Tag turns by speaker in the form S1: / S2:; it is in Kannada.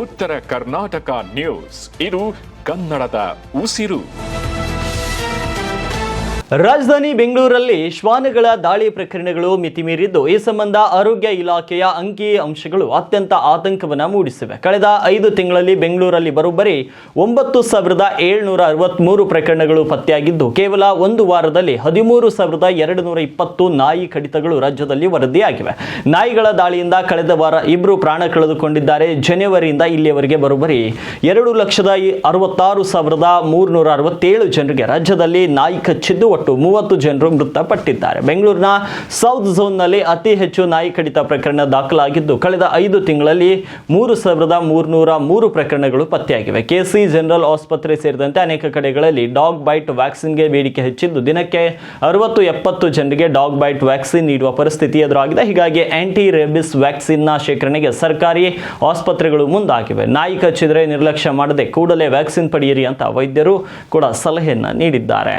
S1: ಉತ್ತರ ಕರ್ನಾಟಕ ನ್ಯೂಸ್, ಇದು ಕನ್ನಡದ ಉಸಿರು.
S2: ರಾಜಧಾನಿ ಬೆಂಗಳೂರಲ್ಲಿ ಶ್ವಾನಗಳ ದಾಳಿ ಪ್ರಕರಣಗಳು ಮಿತಿಮೀರಿದ್ದು, ಈ ಸಂಬಂಧ ಆರೋಗ್ಯ ಇಲಾಖೆಯ ಅಂಕಿ ಅಂಶಗಳು ಅತ್ಯಂತ ಆತಂಕವನ್ನು ಮೂಡಿಸಿವೆ. ಕಳೆದ 5 ತಿಂಗಳಲ್ಲಿ ಬೆಂಗಳೂರಲ್ಲಿ ಬರೋಬ್ಬರಿ 9,763 ಪ್ರಕರಣಗಳು ಪತ್ತೆಯಾಗಿದ್ದು, ಕೇವಲ ಒಂದು ವಾರದಲ್ಲಿ 13,220 ನಾಯಿ ಕಡಿತಗಳು ರಾಜ್ಯದಲ್ಲಿ ವರದಿಯಾಗಿವೆ. ನಾಯಿಗಳ ದಾಳಿಯಿಂದ ಕಳೆದ ವಾರ 2 ಪ್ರಾಣ ಕಳೆದುಕೊಂಡಿದ್ದಾರೆ. ಜನವರಿಯಿಂದ ಇಲ್ಲಿಯವರೆಗೆ ಬರೋಬ್ಬರಿ 2,66,367 ಜನರಿಗೆ ರಾಜ್ಯದಲ್ಲಿ ನಾಯಿ ಕಚ್ಚಿದ್ದು, ಒಟ್ಟು 30 ಜನರು ಮೃತಪಟ್ಟಿದ್ದಾರೆ. ಬೆಂಗಳೂರಿನ ಸೌತ್ ಝೋನ್ನಲ್ಲಿ ಅತಿ ಹೆಚ್ಚು ನಾಯಿ ಕಡಿತ ಪ್ರಕರಣ ದಾಖಲಾಗಿದ್ದು, ಕಳೆದ 5 ತಿಂಗಳಲ್ಲಿ 3,303 ಪ್ರಕರಣಗಳು ಪತ್ತೆಯಾಗಿವೆ. ಕೆಸಿ ಜನರಲ್ ಆಸ್ಪತ್ರೆ ಸೇರಿದಂತೆ ಅನೇಕ ಕಡೆಗಳಲ್ಲಿ ಡಾಗ್ ಬೈಟ್ ವ್ಯಾಕ್ಸಿನ್ಗೆ ಬೇಡಿಕೆ ಹೆಚ್ಚಿದ್ದು, ದಿನಕ್ಕೆ 60-70 ಜನರಿಗೆ ಡಾಗ್ ಬೈಟ್ ವ್ಯಾಕ್ಸಿನ್ ನೀಡುವ ಪರಿಸ್ಥಿತಿ ಎದುರಾಗಿದೆ. ಹೀಗಾಗಿ ಆಂಟಿ ರೇಬಿಸ್ ವ್ಯಾಕ್ಸಿನ್ನ ಶೇಖರಣೆಗೆ ಸರ್ಕಾರಿ ಆಸ್ಪತ್ರೆಗಳು ಮುಂದಾಗಿವೆ. ನಾಯಿ ಕಚ್ಚಿದರೆ ನಿರ್ಲಕ್ಷ್ಯ ಮಾಡದೆ ಕೂಡಲೇ ವ್ಯಾಕ್ಸಿನ್ ಪಡೆಯಿರಿ ಅಂತ ವೈದ್ಯರು ಕೂಡ ಸಲಹೆಯನ್ನು ನೀಡಿದ್ದಾರೆ.